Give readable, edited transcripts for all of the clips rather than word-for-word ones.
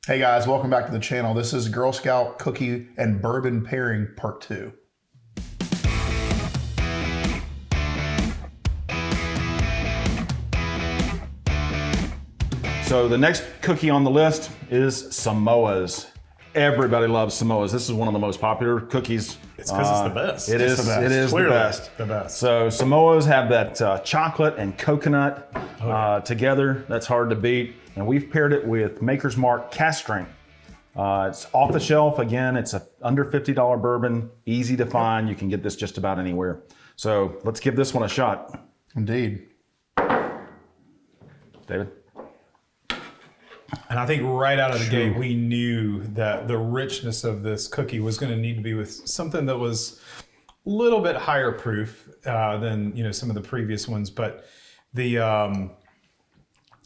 Hey guys, welcome back to the channel. This is Girl Scout Cookie and Bourbon Pairing Part 2. So the next cookie on the list is Samoas. Everybody loves Samoas. This is one of the most popular cookies. It's because it's the best. It is Clearly the best. So Samoas have that chocolate and coconut together. That's hard to beat. And we've paired it with Maker's Mark Cask Strength. It's off the shelf. Again, it's a under $50 bourbon, easy to find. You can get this just about anywhere. So let's give this one a shot. Indeed. David? And I think right out of the gate, we knew that the richness of this cookie was going to need to be with something that was a little bit higher proof than some of the previous ones. But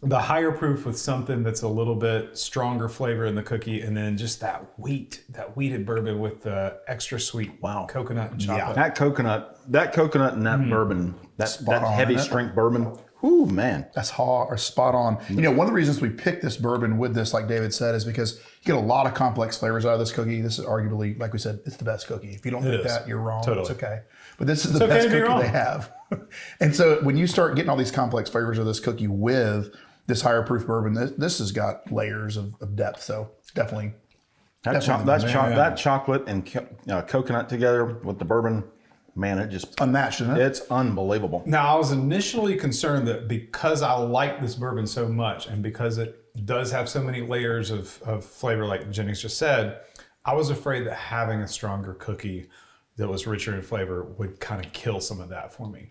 the higher proof with something that's a little bit stronger flavor in the cookie, and then just that wheated bourbon with the extra sweet coconut and chocolate. Yeah, that coconut and that bourbon, that heavy strength bourbon. Ooh, man. That's spot on. You know, one of the reasons we picked this bourbon with this, like David said, is because you get a lot of complex flavors out of this cookie. This is arguably, like we said, it's the best cookie. If you don't think that, you're wrong. Totally. It's okay. But this is the best cookie they have. And so when you start getting all these complex flavors of this cookie with this higher proof bourbon, this has got layers of depth. So definitely. That chocolate and coconut together with the bourbon. Man, it just unmatched, isn't it? It's unbelievable. Now, I was initially concerned that because I like this bourbon so much and because it does have so many layers of flavor, like Jennings just said, I was afraid that having a stronger cookie that was richer in flavor would kind of kill some of that for me.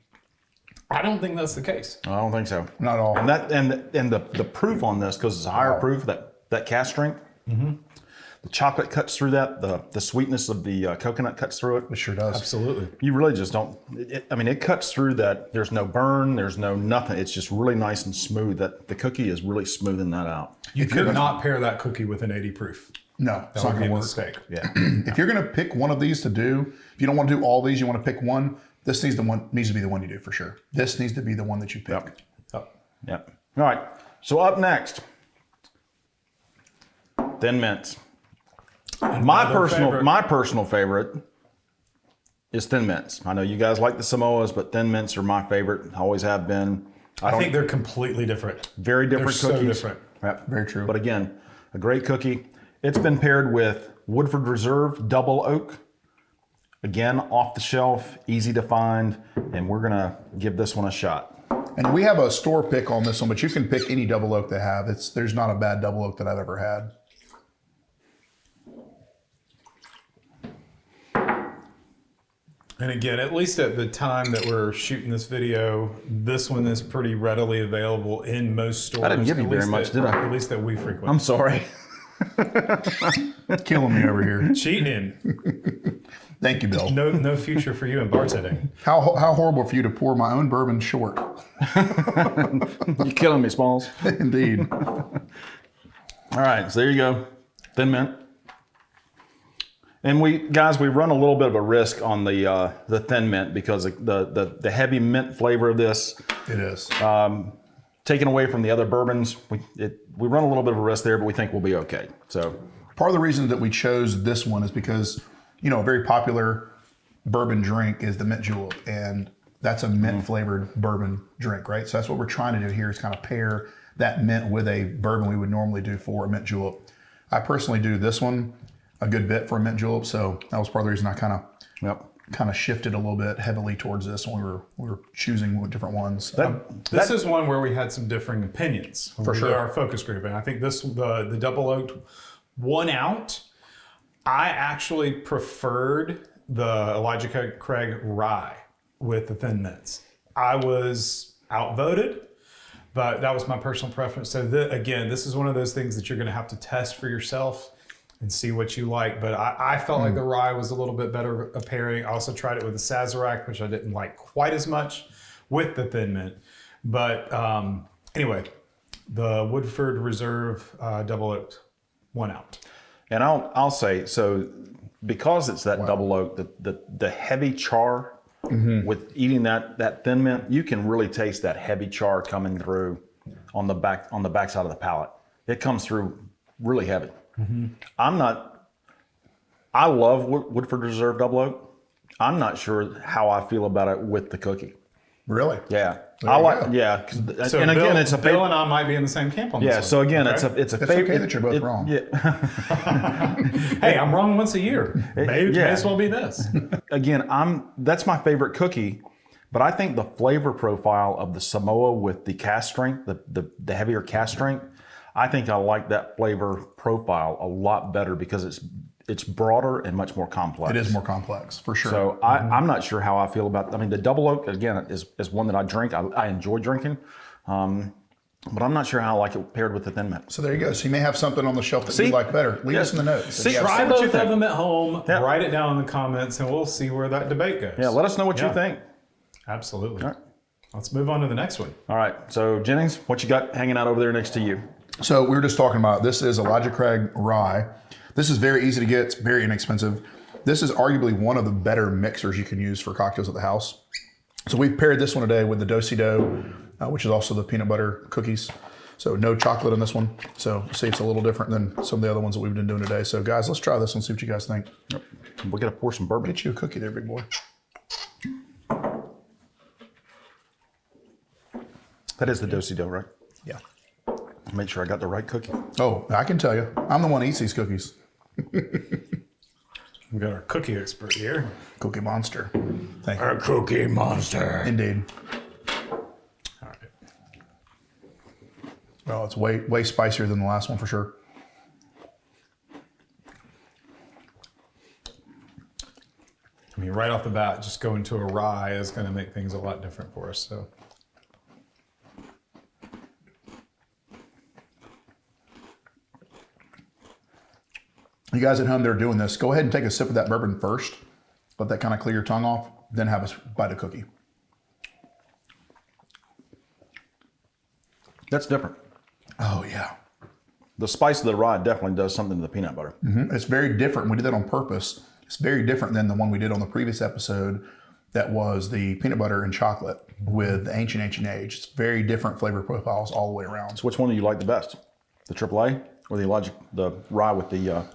I don't think that's the case. I don't think so. Not at all. And the proof on this, because it's a higher proof, that cask strength. Mm-hmm. The chocolate cuts through that. The sweetness of the coconut cuts through it. It sure does. Absolutely. You really just don't. It cuts through that. There's no burn. There's no nothing. It's just really nice and smooth. That the cookie is really smoothing that out. You could not pair that cookie with an 80 proof. No, that would be a mistake. Yeah. If you're going to pick one of these to do, if you don't want to do all these, you want to pick one. This needs to be the one you do for sure. This needs to be the one that you pick. Yep. All right. So up next, Thin Mints. My personal favorite is Thin Mints. I know you guys like the Samoas, but Thin Mints are my favorite. Always have been. I think they're completely different. Very different cookies. So different. Yep. Very true. But again, a great cookie. It's been paired with Woodford Reserve Double Oak. Again, off the shelf, easy to find, and we're gonna give this one a shot. And we have a store pick on this one, but you can pick any double oak they have. There's not a bad double oak that I've ever had. And again, at least at the time that we're shooting this video, this one is pretty readily available in most stores. I didn't give you very much, did I? At least that we frequent. I'm sorry. Killing me over here. Cheating. Thank you, Bill. No future for you in bartending. How horrible for you to pour my own bourbon short. You're killing me, Smalls. Indeed. All right, so there you go. Thin Mint. And we run a little bit of a risk on the Thin Mint because the heavy mint flavor of this. It is. Taken away from the other bourbons, we run a little bit of a risk there, but we think we'll be okay. So part of the reason that we chose this one is because, a very popular bourbon drink is the mint julep, and that's a mint flavored bourbon drink, right? So that's what we're trying to do here is kind of pair that mint with a bourbon we would normally do for a mint julep. I personally do this one a good bit for a mint julep, so that was part of the reason I kind of shifted a little bit heavily towards this when we were choosing different ones. This is one where we had some differing opinions for sure. Our focus group, and I think the double oaked won out. I actually preferred the Elijah Craig Rye with the Thin Mints. I was outvoted, but that was my personal preference. So again, this is one of those things that you're going to have to test for yourself and see what you like. But I felt like the rye was a little bit better a pairing. I also tried it with the Sazerac, which I didn't like quite as much with the Thin Mint. But anyway, the Woodford Reserve Double Oaked won out. And I'll say, so because it's that double oak, the heavy char with eating that Thin Mint, you can really taste that heavy char coming through on the back side of the palate. It comes through really heavy. I love Woodford Reserve Double Oak. I'm not sure how I feel about it with the cookie. Really? Yeah. There you go. Yeah. So and again, it's a Bill and I might be in the same camp on this one. so again, Okay? it's a It's favorite. okay that you're both wrong. Yeah. Hey, I'm wrong once a year. May as well be this. Again, that's my favorite cookie, but I think the flavor profile of the Samoa with the cast strength, the heavier cast strength, I think I like that flavor profile a lot better because it's broader and much more complex. It is more complex, for sure. So I'm not sure how I feel about. I mean, the double oak again is one that I drink. I enjoy drinking, but I'm not sure how I like it paired with the thin mint. So there you go. So you may have something on the shelf that you like better. Leave us in the notes. See, Try what you both think. of them at home. Yeah. Write it down in the comments, and we'll see where that debate goes. Yeah, let us know what you think. Absolutely. All right. Let's move on to the next one. All right. So Jennings, what you got hanging out over there next to you? So we were just talking about, this is Elijah Craig Rye. This is very easy to get. It's very inexpensive. This is arguably one of the better mixers you can use for cocktails at the house. So we've paired this one today with the Do-Si-Do, which is also the peanut butter cookies. So no chocolate in this one. So see, it's a little different than some of the other ones that we've been doing today. So guys, let's try this one, see what you guys think. Yep. We're gonna pour some bourbon. Get you a cookie there, big boy. That is the Do-Si-Do, right? Yeah. Make sure I got the right cookie. Oh, I can tell you. I'm the one who eats these cookies. We've got our cookie expert here. Cookie monster. Thank you. Our cookie monster. Indeed. All right. Well, it's way spicier than the last one for sure. I mean, right off the bat, just going to a rye is going to make things a lot different for us. So, You guys at home that are doing this, go ahead and take a sip of that bourbon first. Let that kind of clear your tongue off. Then have a bite of cookie. That's different. Oh, yeah. The spice of the rye definitely does something to the peanut butter. It's very different. We did that on purpose. It's very different than the one we did on the previous episode that was the peanut butter and chocolate with the Ancient Age. It's very different flavor profiles all the way around. So which one do you like the best? The AAA or the rye with the...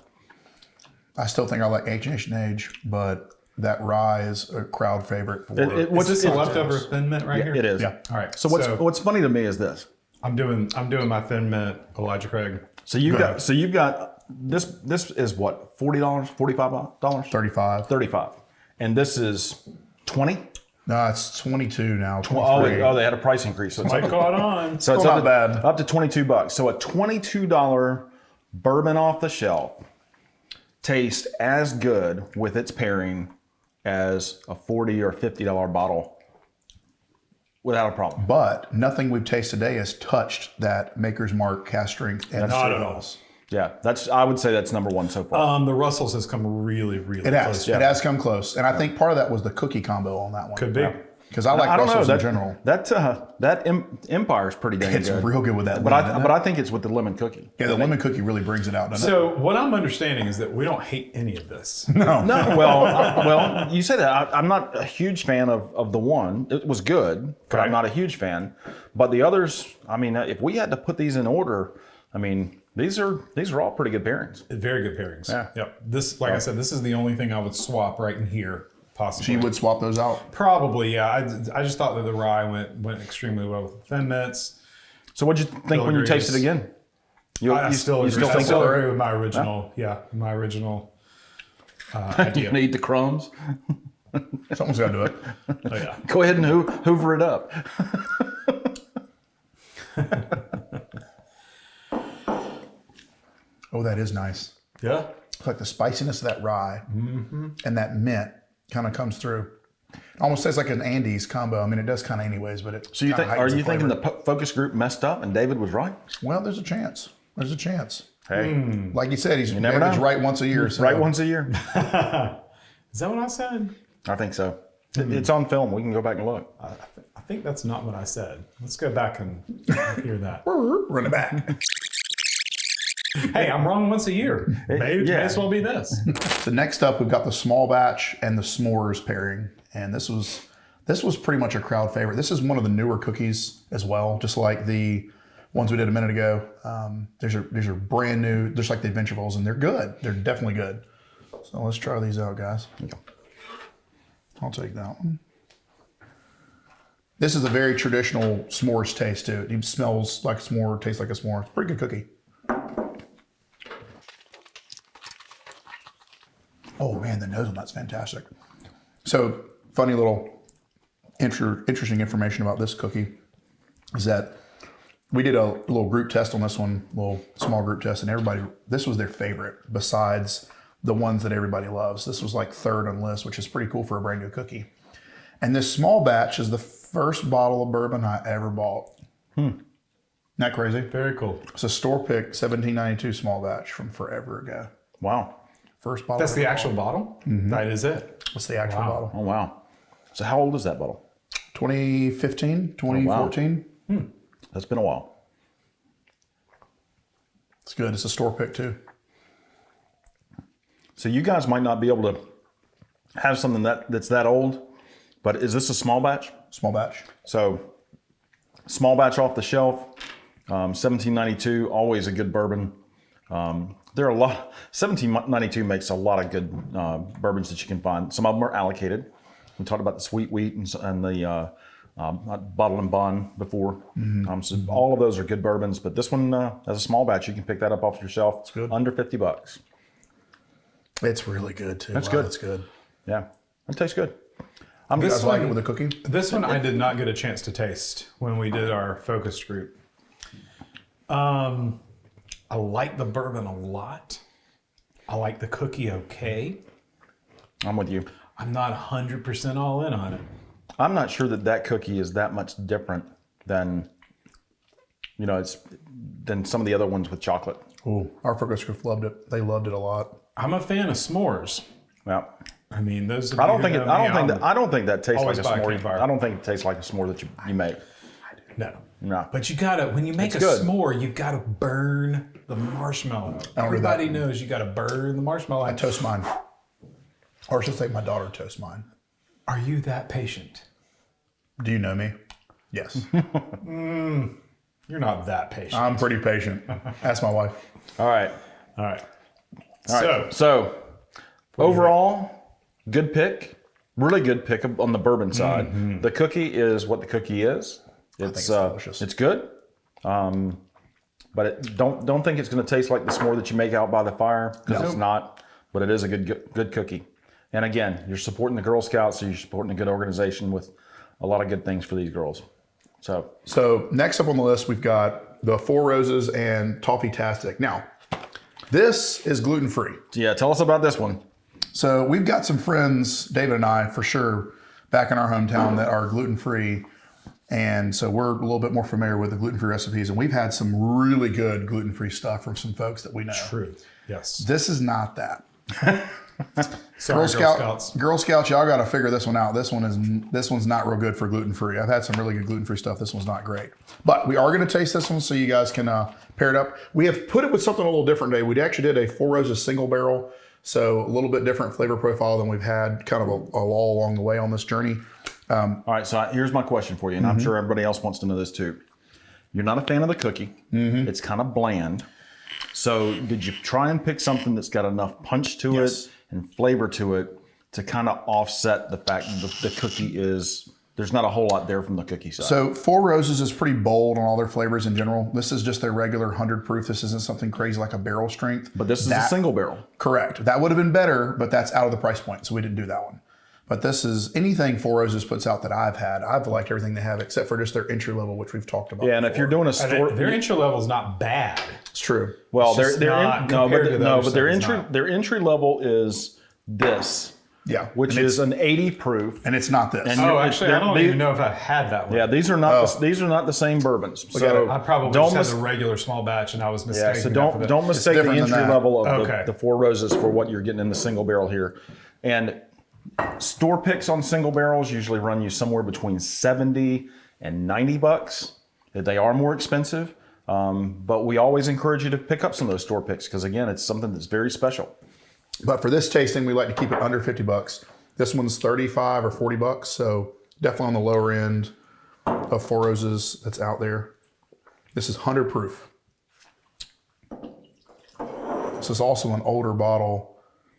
I still think I like Ancient Age, but that rye is a crowd favorite. For is this a leftover Thin Mint right here? It is. Yeah. All right. So what's funny to me is this. I'm doing my Thin Mint Elijah Craig. So you've got this is what, $40, $45? 35. 35. And this is 20? No, it's 22 now. Oh, 23. they had a price increase. So it's Might caught on. So it's Still up not to, bad. up to $22. So a $22 bourbon off the shelf tastes as good with its pairing as a $40 or $50 bottle without a problem. But nothing we've tasted today has touched that Maker's Mark cast strength. And Not at all. Yeah, I would say that's number one so far. The Russell's has come really, really It has. close. It has come close. And I think part of that was the cookie combo on that one. Could be. Because I like I don't know. Russell's That, in general. that Empire is pretty dang It's good. real good with that But lemon, isn't but it? I think it's with the lemon cookie. Yeah, the lemon cookie really brings it out, doesn't So what I'm understanding is that we don't hate any of this. it? No. No, well, you say that. I'm not a huge fan of the one. It was good, but Okay. I'm not a huge fan. But the others, I mean, if we had to put these in order, I mean, these are all pretty good pairings. Very good pairings. Yeah. Yep. This, like I said, this is the only thing I would swap right in here, possibly. So you would swap those out? Probably, yeah. I just thought that the rye went extremely well with the Thin Mints. So what'd you think when you tasted it again? I still you agree. still I think still so? agree with my original. Yeah, my original You idea. gonna eat the crumbs? Someone's got to do it. Oh, yeah. Go ahead and hoover it up. Oh, that is nice. Yeah. It's like the spiciness of that rye and that mint kind of comes through. It almost tastes like an Andes combo. I mean, it does kind of anyways, but it. So you think? Are you thinking the focus group messed up and David was right? Well, there's a chance. There's a chance. Hey, Like you said, he's never David's know. right once a year. So. right once a year. Is that what I said? I think so. It's on film. We can go back and look. I think that's not what I said. Let's go back and hear that. Run it back. Hey, I'm wrong once a year. May as well be this. So next up, we've got the small batch and the s'mores pairing, and this was pretty much a crowd favorite. This is one of the newer cookies as well, just like the ones we did a minute ago. These are brand new, just like the Adventurefuls, and they're good. They're definitely good. So let's try these out, guys. I'll take that one. This is a very traditional s'mores taste to it. It smells like a s'more, tastes like a s'more. It's a pretty good cookie. Oh man, the nose on that's fantastic. So funny little interesting information about this cookie is that we did a little group test on this one, a little small group test, and this was their favorite besides the ones that everybody loves. This was like third on the list, which is pretty cool for a brand new cookie. And this small batch is the first bottle of bourbon I ever bought. Isn't that crazy? Very cool. It's a store pick 1792 small batch from forever ago. Wow. First bottle. That's the actual bottle? That is it. That's the actual bottle. Oh, wow. So how old is that bottle? 2015, 2014. That's been a while. It's good. It's a store pick too. So you guys might not be able to have something that's that old, but is this a small batch? Small batch. So small batch off the shelf, 1792, always a good bourbon. There are a lot, 1792 makes a lot of good bourbons that you can find. Some of them are allocated. We talked about the sweet wheat and the bottle and bond before. So all of those are good bourbons, but this one, as a small batch, you can pick that up off your shelf. It's good. Under $50. It's really good too. That's good. It's good. Yeah, it tastes good. You guys like it with a cookie? This one I did not get a chance to taste when we did our focus group. I like the bourbon a lot. I like the cookie okay. I'm with you. I'm not 100% all in on it. I'm not sure that cookie is that much different than, than some of the other ones with chocolate. Ooh, our focus group loved it. They loved it a lot. I'm a fan of s'mores. Yeah. I mean, those. I don't think that tastes like always a buy a s'more. campfire. I don't think it tastes like a s'more that you make. No. No. But you gotta, when you make It's a good. s'more, you gotta burn the marshmallow. Everybody knows you gotta burn the marshmallow. I toast mine. Or I should say my daughter toasts mine. Are you that patient? Do you know me? Yes. You're not that patient. I'm pretty patient. Ask my wife. All right. All right. So overall, good pick. Really good pick on the bourbon side. The cookie is what the cookie is. It's delicious. It's good. But don't think it's going to taste like the s'more that you make out by the fire, because it's not. But it is a good cookie. And again, you're supporting the Girl Scouts, so you're supporting a good organization with a lot of good things for these girls. So next up on the list, we've got the Four Roses and Toffee-Tastic. Now, this is gluten-free. yeah, tell us about this one. So we've got some friends, David and I, for sure, back in our hometown that are gluten-free. And so we're a little bit more familiar with the gluten-free recipes. And we've had some really good gluten-free stuff from some folks that we know. True. Yes. This is not that. Sorry, Girl Scouts, y'all got to figure this one out. This one's not real good for gluten-free. I've had some really good gluten-free stuff. This one's not great. But we are going to taste this one so you guys can pair it up. We have put it with something a little different today. We actually did a Four Roses single barrel. So a little bit different flavor profile than we've had kind of all along the way on this journey. All right, so here's my question for you, and I'm sure everybody else wants to know this too. You're not a fan of the cookie. It's kind of bland. So did you try and pick something that's got enough punch to it and flavor to it to kind of offset the fact that the cookie there's not a whole lot there from the cookie side? So Four Roses is pretty bold on all their flavors in general. This is just their regular 100 proof. This isn't something crazy like a barrel strength. But this is a single barrel. Correct. That would have been better, but that's out of the price point, so we didn't do that one. But this is anything Four Roses puts out that I've had. I've liked everything they have except for just their entry level, which we've talked about. Yeah, and if you're doing a store, Their entry level is not bad. It's true. well, It's just not compared to those, but their it's entry not. their entry level is this, Yeah, which and is an 80 proof. and it's not this. And Oh, It's- actually, I they're- don't they- even know if I had that one. Yeah, these are not these are not the same bourbons. So I probably don't just mis- had the regular small batch, and I was yeah, mistaken. so that for don't mistake the different than entry that. level of Okay. the Four Roses for what you're getting in the single barrel here. And store picks on single barrels usually run you somewhere between $70 and $90. They are more expensive, but we always encourage you to pick up some of those store picks because again, it's something that's very special. But for this tasting, we like to keep it under $50. This one's 35 or $40, so definitely on the lower end of Four Roses that's out there. This is 100 proof. This is also an older bottle.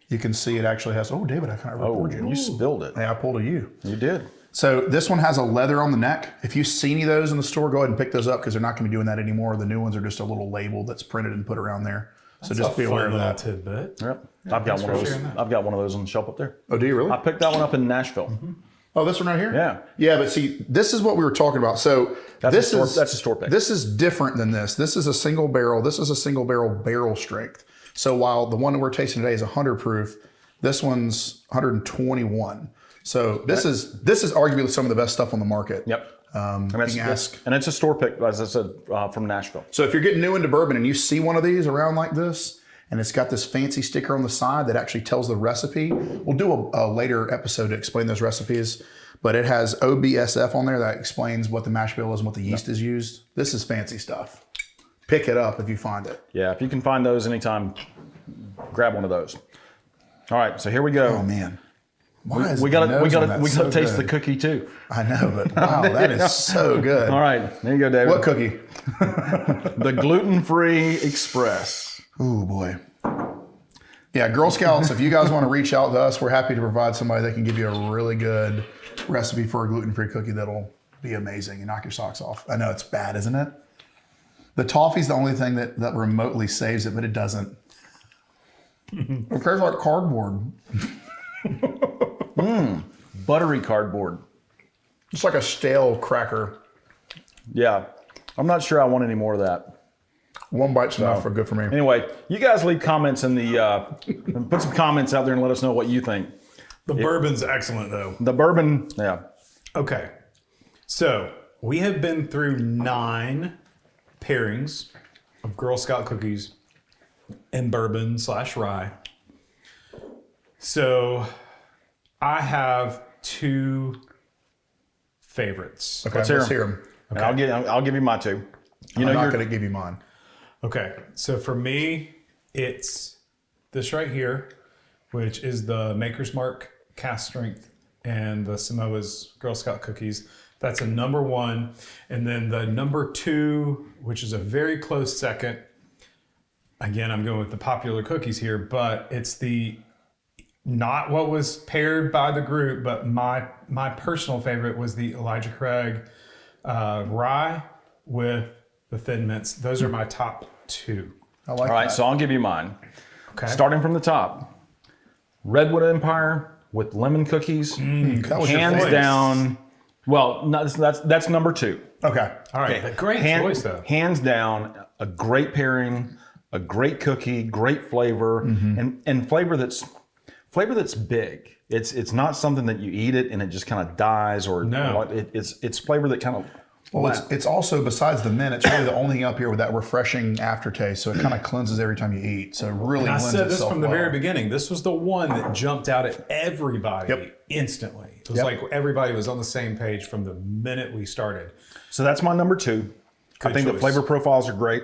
You can see it actually has, oh, David, I kind of poured you. You spilled it. Hey, I pulled a you. You did. So this one has a leather on the neck. If you see any of those in the store, go ahead and pick those up because they're not going to be doing that anymore. The new ones are just a little label that's printed and put around there. So just be aware of that. Tidbit. Yep. I've got one of those. I've got one of those on the shelf up there. Oh, do you really? I picked that one up in Nashville. Oh, this one right here? Yeah. Yeah, but see, this is what we were talking about. So That's a store pick. This is different than this. This is a single barrel. This is a single barrel strength. So while the one that we're tasting today is 100 proof, this one's 121. So this is arguably some of the best stuff on the market. Yep. And it's a store pick, as I said, from Nashville. So if you're getting new into bourbon and you see one of these around like this, and it's got this fancy sticker on the side that actually tells the recipe, we'll do a later episode to explain those recipes, but it has OBSF on there that explains what the mash bill is and what the yeast is used. This is fancy stuff. Pick it up if you find it. Yeah, if you can find those anytime, grab one of those. All right, so here we go. Oh man. We gotta taste the cookie too. I know, but wow, that is so good. All right, there you go, David. What cookie? The gluten-free express. Oh boy. Yeah, Girl Scouts, if you guys want to reach out to us, we're happy to provide somebody that can give you a really good recipe for a gluten-free cookie that'll be amazing and knock your socks off. I know it's bad, isn't it? The toffee's the only thing that remotely saves it, but it doesn't. It tastes like cardboard. Buttery cardboard. It's like a stale cracker. Yeah, I'm not sure I want any more of that. One bite's enough for good for me. Anyway, you guys leave comments in the, put some comments out there and let us know what you think. The bourbon's excellent though. The bourbon, yeah. Okay, so we have been through 9 pairings of Girl Scout cookies and bourbon / rye. So I have 2 favorites. Okay, let's hear them. Okay. I'll give you my 2. I'm not going to give you mine. Okay, so for me, it's this right here, which is the Maker's Mark Cask Strength and the Samoas Girl Scout cookies. That's a number 1. And then the number 2, which is a very close second. Again, I'm going with the popular cookies here, but it's not what was paired by the group, but my personal favorite was the Elijah Craig Rye with the Thin Mints. Those are my top 2. I like All right, that. so I'll give you mine. Okay. Starting from the top, Redwood Empire with lemon cookies, That was your hands choice. down. Well, that's number 2. Okay. All right, great choice though. Hands down, a great pairing, a great cookie, great flavor, and flavor that's big. It's not something that you eat it and it just kind of dies or No. It's flavor that kind of. Well, it's also, besides the mint, it's really the only thing up here with that refreshing aftertaste. So it kind of cleanses every time you eat. So it really I lends said this itself from the well. very beginning. This was the one that jumped out at everybody instantly. It was like everybody was on the same page from the minute we started. So that's my number 2. I think the choice. flavor profiles are great.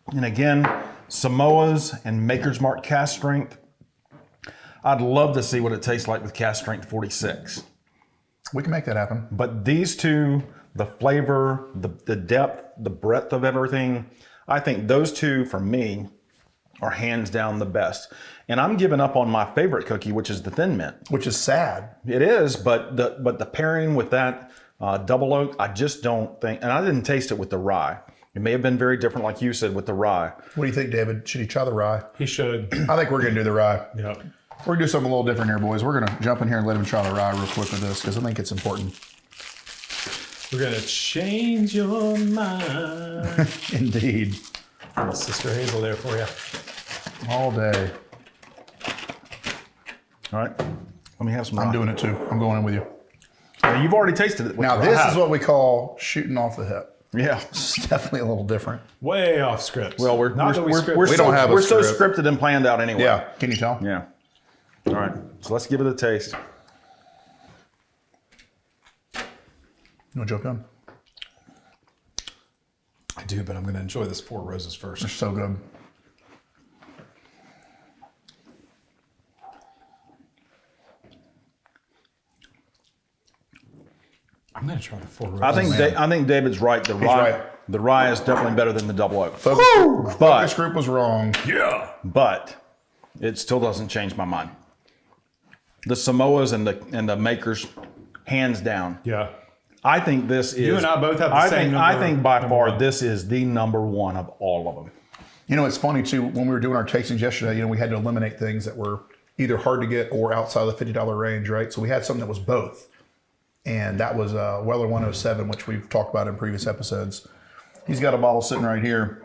And again, Samoas and Maker's Mark Cask Strength. I'd love to see what it tastes like with Cask Strength 46. We can make that happen. But these 2, the flavor, the depth, the breadth of everything, I think those 2 for me are hands down the best. And I'm giving up on my favorite cookie, which is the Thin Mint. Which is sad. It is, but the pairing with that double oak, I just don't think, and I didn't taste it with the rye. It may have been very different, like you said, with the rye. What do you think, David? Should he try the rye? He should. I think we're going to do the rye. Yep. We're going to do something a little different here, boys. We're going to jump in here and let him try the rye real quick with this because I think it's important. We're going to change your mind. Indeed. Little Sister Hazel there for you. All day. All right, let me have some rye. I'm doing it too. I'm going in with you. Now, you've already tasted it. Now, this is what we call shooting off the hip. Yeah. It's definitely a little different. Way off script. Well, we're not that we script. We don't have a we're so script. scripted and planned out anyway. Yeah. Can you tell? Yeah. All right. So let's give it a taste. You want to jump in? I do, but I'm going to enjoy this Four Roses first. They're so good. I'm going to try the Four Roses. I think David's right. The rye, right. The rye is definitely better than the double oak. Focus group was wrong. Yeah. But it still doesn't change my mind. The Samoas and the makers, hands down. Yeah. I think this is. You and I both have the same number. I think by far one. this is the number one of all of them. You know, it's funny too, when we were doing our tastings yesterday, you know, we had to eliminate things that were either hard to get or outside of the $50 range, right? So we had something that was both. And that was Weller 107, which we've talked about in previous episodes. He's got a bottle sitting right here.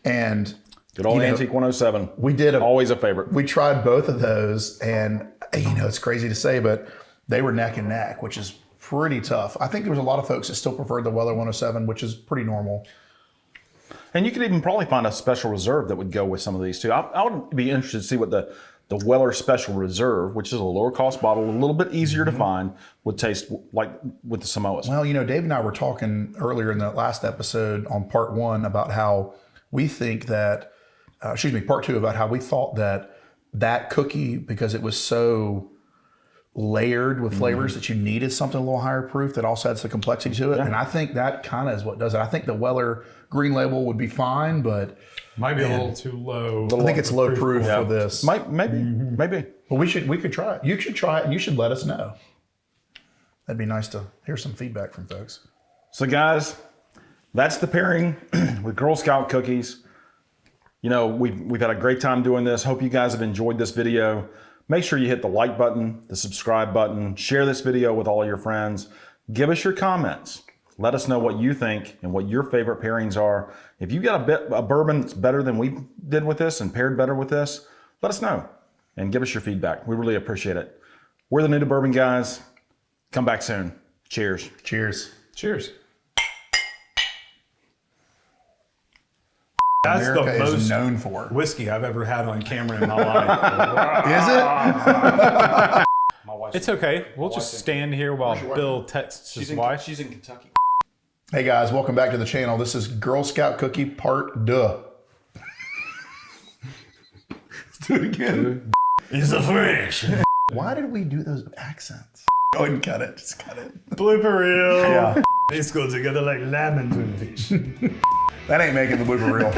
And Good old you know, Antique 107. we did always a favorite. We tried both of those, and you know, it's crazy to say, but they were neck and neck, which is pretty tough. I think there was a lot of folks that still preferred the Weller 107, which is pretty normal. And you could even probably find a special reserve that would go with some of these too. I would be interested to see what the Weller Special Reserve, which is a lower cost bottle, a little bit easier to find, would taste like with the Samoas. Well, you know, Dave and I were talking earlier in the last episode on part one about how we think that, part two, about how we thought that cookie, because it was so layered with flavors, that you needed something a little higher proof that also adds the complexity to it. Yeah. And I think that kind of is what does it. I think the Weller Green Label would be fine, but might be a little too low. I think it's low proof for this. Maybe. Well, we could try it. You should try it, and you should let us know. That'd be nice to hear some feedback from folks. So guys, that's the pairing with Girl Scout cookies. You know, we've had a great time doing this. Hope you guys have enjoyed this video. Make sure you hit the like button, the subscribe button, share this video with all of your friends. Give us your comments. Let us know what you think and what your favorite pairings are. If you got a bourbon that's better than we did with this and paired better with this, let us know and give us your feedback. We really appreciate it. We're the New to Bourbon guys. Come back soon. Cheers. Cheers. Cheers. That's America the most is known for whiskey I've ever had on camera in my life. Is it? It's okay. We'll just stand here while Bill texts his wife. She's in Kentucky. Hey guys, welcome back to the channel. This is Girl Scout Cookie Part 2. Let's do it again. It's a French. Why did we do those accents? Go ahead and cut it. Just cut it. Blooper reel. Yeah. It's go together like lemons and fish. That ain't making the blooper reel.